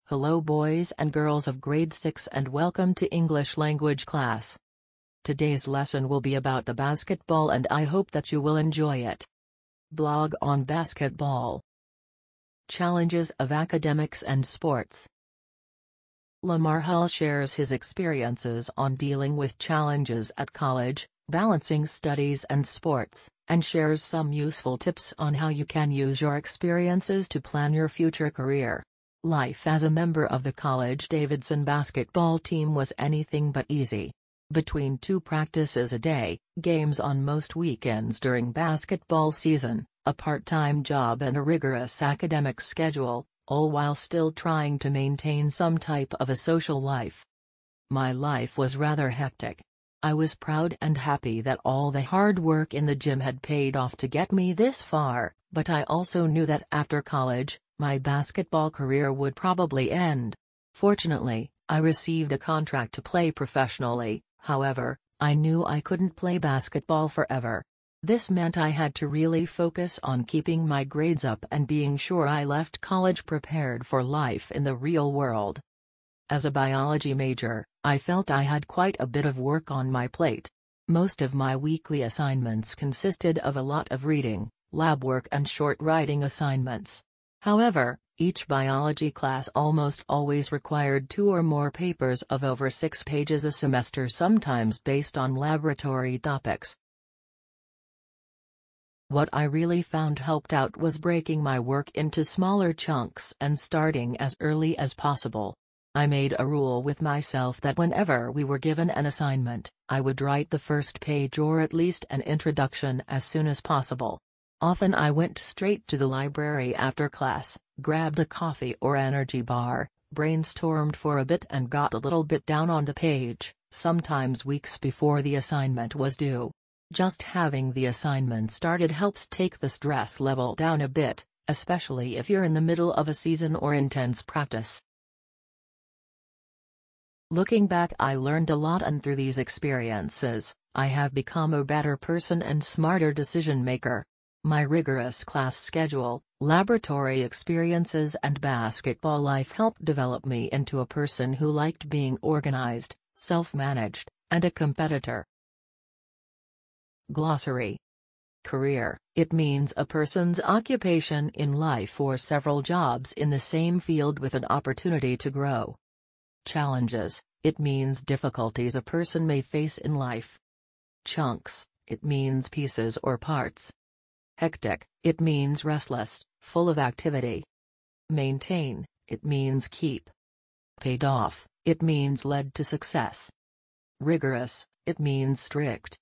Hello boys and girls of grade 6 and welcome to English language class. Today's lesson will be about the basketball and I hope that you will enjoy it. Blog on basketball. Challenges of academics and sports. Lamar Hull shares his experiences on dealing with challenges at college, balancing studies and sports, and shares some useful tips on how you can use your experiences to plan your future career. Life as a member of the College Davidson basketball team was anything but easy. Between 2 practices a day, games on most weekends during basketball season, a part-time job and a rigorous academic schedule, all while still trying to maintain some type of a social life. My life was rather hectic. I was proud and happy that all the hard work in the gym had paid off to get me this far, but I also knew that after college, my basketball career would probably end. Fortunately, I received a contract to play professionally, however, I knew I couldn't play basketball forever. This meant I had to really focus on keeping my grades up and being sure I left college prepared for life in the real world. As a biology major, I felt I had quite a bit of work on my plate. Most of my weekly assignments consisted of a lot of reading, lab work and short writing assignments. However, each biology class almost always required 2 or more papers of over 6 pages a semester, sometimes based on laboratory topics. What I really found helped out was breaking my work into smaller chunks and starting as early as possible. I made a rule with myself that whenever we were given an assignment, I would write the first page or at least an introduction as soon as possible. Often I went straight to the library after class, grabbed a coffee or energy bar, brainstormed for a bit and got a little bit down on the page, sometimes weeks before the assignment was due. Just having the assignment started helps take the stress level down a bit, especially if you're in the middle of a season or intense practice. Looking back, I learned a lot, and through these experiences, I have become a better person and smarter decision maker. My rigorous class schedule, laboratory experiences and basketball life helped develop me into a person who liked being organized, self-managed, and a competitor. Glossary. Career. It means a person's occupation in life or several jobs in the same field with an opportunity to grow. Challenges. It means difficulties a person may face in life. Chunks. It means pieces or parts. Hectic. It means restless, full of activity. Maintain. It means keep. Paid off. It means led to success. Rigorous. It means strict.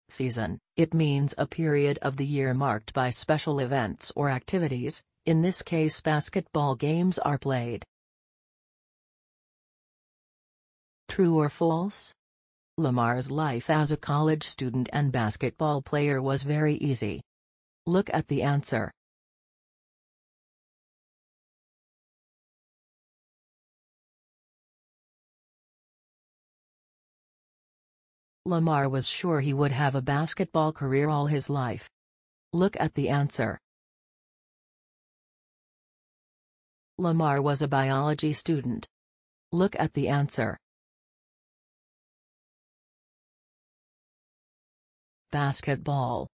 Season. It means a period of the year marked by special events or activities, in this case basketball games are played. True or false? Lamar's life as a college student and basketball player was very easy. Look at the answer. Lamar was sure he would have a basketball career all his life. Look at the answer. Lamar was a biology student. Look at the answer. Basketball.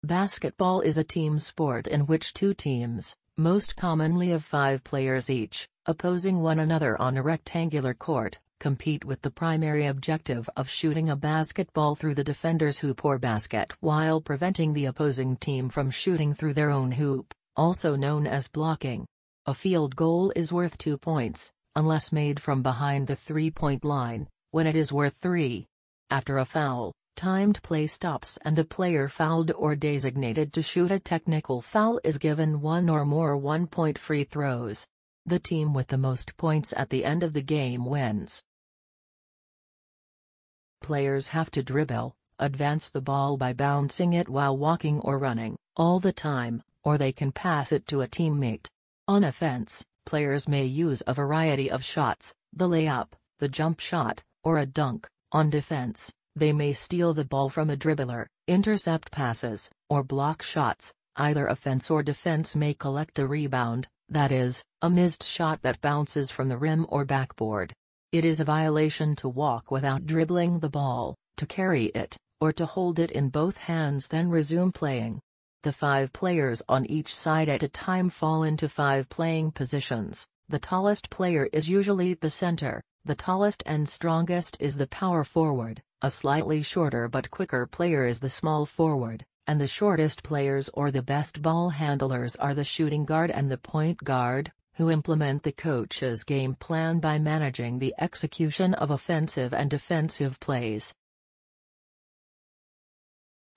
Basketball is a team sport in which 2 teams, most commonly of 5 players each, opposing one another on a rectangular court, compete with the primary objective of shooting a basketball through the defender's hoop or basket while preventing the opposing team from shooting through their own hoop, also known as blocking. A field goal is worth 2 points, unless made from behind the 3-point line, when it is worth 3. After a foul, timed play stops and the player fouled or designated to shoot a technical foul is given 1 or more 1-point free throws. The team with the most points at the end of the game wins. Players have to dribble, advance the ball by bouncing it while walking or running, all the time, or they can pass it to a teammate. On offense, players may use a variety of shots, the layup, the jump shot, or a dunk. On defense, they may steal the ball from a dribbler, intercept passes, or block shots. Either offense or defense may collect a rebound, That is, a missed shot that bounces from the rim or backboard. It is a violation to walk without dribbling the ball, to carry it, or to hold it in both hands then resume playing. The 5 players on each side at a time fall into 5 playing positions. The tallest player is usually the center, the tallest and strongest is the power forward, a slightly shorter but quicker player is the small forward, and the shortest players or the best ball handlers are the shooting guard and the point guard, who implement the coach's game plan by managing the execution of offensive and defensive plays.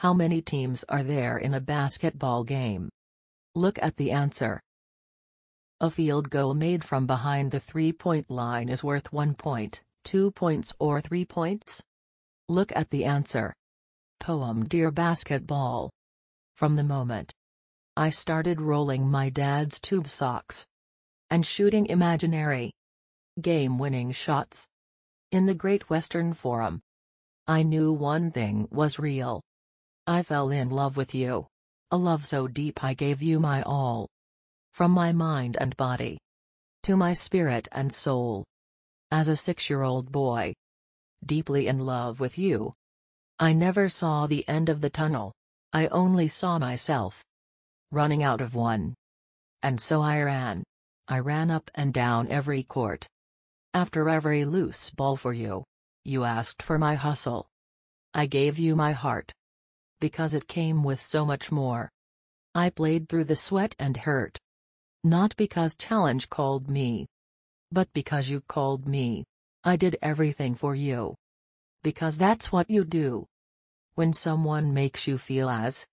How many teams are there in a basketball game? Look at the answer. A field goal made from behind the 3-point line is worth 1 point, 2 points or 3 points? Look at the answer. Poem Dear Basketball. From the moment I started rolling my dad's tube socks and shooting imaginary game-winning shots in the Great Western Forum, I knew one thing was real. I fell in love with you. A love so deep I gave you my all. From my mind and body to my spirit and soul. As a 6-year-old boy, deeply in love with you. I never saw the end of the tunnel. I only saw myself running out of one. And so I ran. I ran up and down every court. After every loose ball for you. You asked for my hustle. I gave you my heart. Because it came with so much more. I played through the sweat and hurt. Not because challenge called me. But because you called me. I did everything for you. Because that's what you do. When someone makes you feel as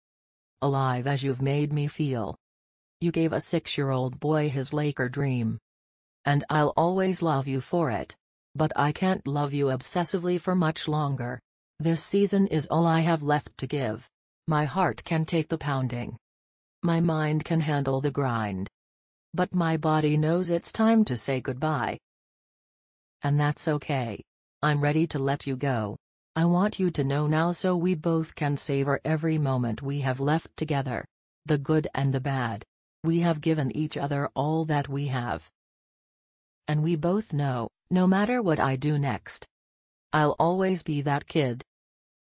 alive as you've made me feel. You gave a 6-year-old boy his Laker dream. And I'll always love you for it. But I can't love you obsessively for much longer. This season is all I have left to give. My heart can take the pounding. My mind can handle the grind. But my body knows it's time to say goodbye. And that's okay. I'm ready to let you go. I want you to know now so we both can savor every moment we have left together. The good and the bad. We have given each other all that we have. And we both know, no matter what I do next, I'll always be that kid.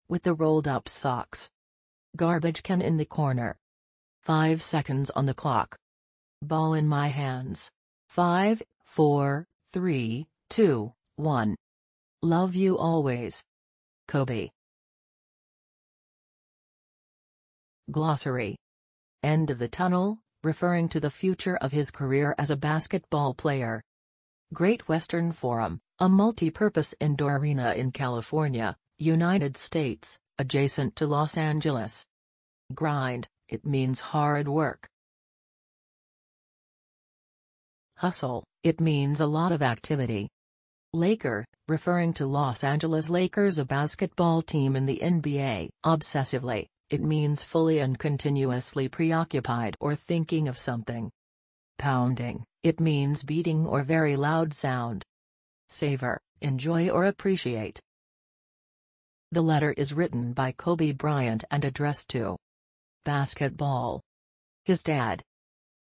With the rolled up socks. Garbage can in the corner. 5 seconds on the clock. Ball in my hands. 5, 4, 3, 2, 1. Love you always. Kobe. Glossary. End of the tunnel, referring to the future of his career as a basketball player. Great Western Forum, a multi-purpose indoor arena in California, United States, adjacent to Los Angeles. Grind, it means hard work. Hustle, it means a lot of activity. Laker, referring to Los Angeles Lakers, a basketball team in the NBA. Obsessively, it means fully and continuously preoccupied or thinking of something. Pounding, it means beating or very loud sound. Savor, enjoy or appreciate. The letter is written by Kobe Bryant and addressed to basketball. His dad.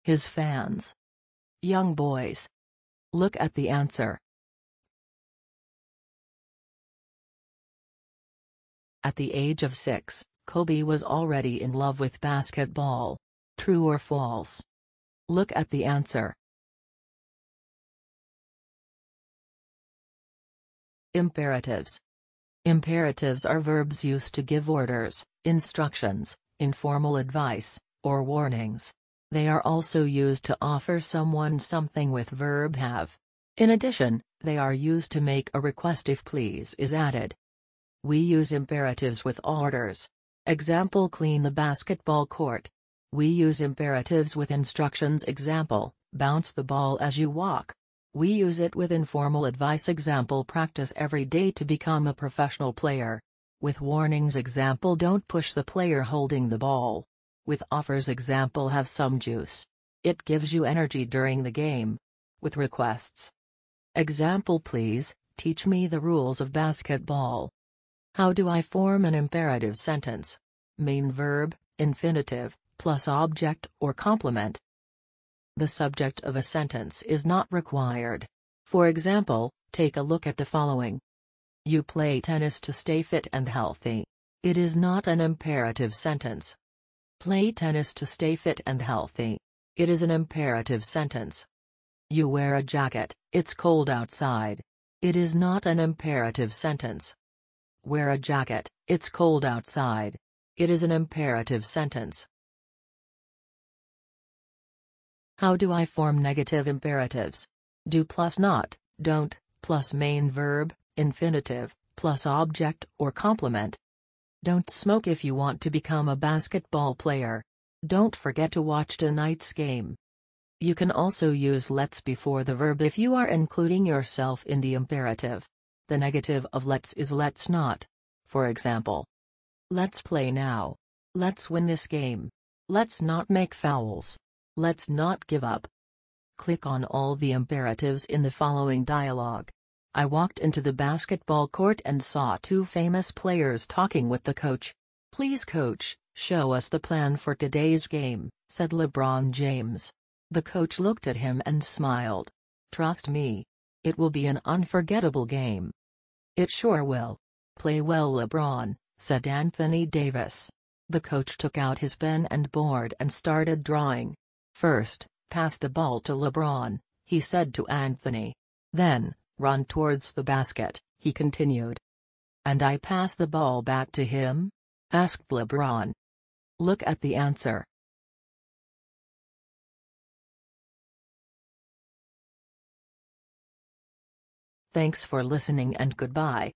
His fans. Young boys. Look at the answer. At the age of 6, Kobe was already in love with basketball. True or false? Look at the answer. Imperatives. Imperatives are verbs used to give orders, instructions, informal advice, or warnings. They are also used to offer someone something with verb have. In addition, they are used to make a request if please is added. We use imperatives with orders. Example: clean the basketball court. We use imperatives with instructions. Example: bounce the ball as you walk. We use it with informal advice. Example: practice every day to become a professional player. With warnings. Example: don't push the player holding the ball. With offers. Example: have some juice. It gives you energy during the game. With requests. Example: please, teach me the rules of basketball. How do I form an imperative sentence? Main verb, infinitive, plus object or complement. The subject of a sentence is not required. For example, take a look at the following. You play tennis to stay fit and healthy. It is not an imperative sentence. Play tennis to stay fit and healthy. It is an imperative sentence. You wear a jacket, it's cold outside. It is not an imperative sentence. Wear a jacket, it's cold outside. It is an imperative sentence. How do I form negative imperatives? Do plus not, don't, plus main verb, infinitive, plus object or complement. Don't smoke if you want to become a basketball player. Don't forget to watch tonight's game. You can also use let's before the verb if you are including yourself in the imperative. The negative of let's is let's not. For example, let's play now. Let's win this game. Let's not make fouls. Let's not give up. Click on all the imperatives in the following dialogue. I walked into the basketball court and saw two famous players talking with the coach. Please coach, show us the plan for today's game, said LeBron James. The coach looked at him and smiled. Trust me. It will be an unforgettable game. It sure will. Play well, LeBron, said Anthony Davis. The coach took out his pen and board and started drawing. First, pass the ball to LeBron, he said to Anthony. Then, run towards the basket, he continued. And I pass the ball back to him? Asked LeBron. Look at the answer. Thanks for listening and goodbye.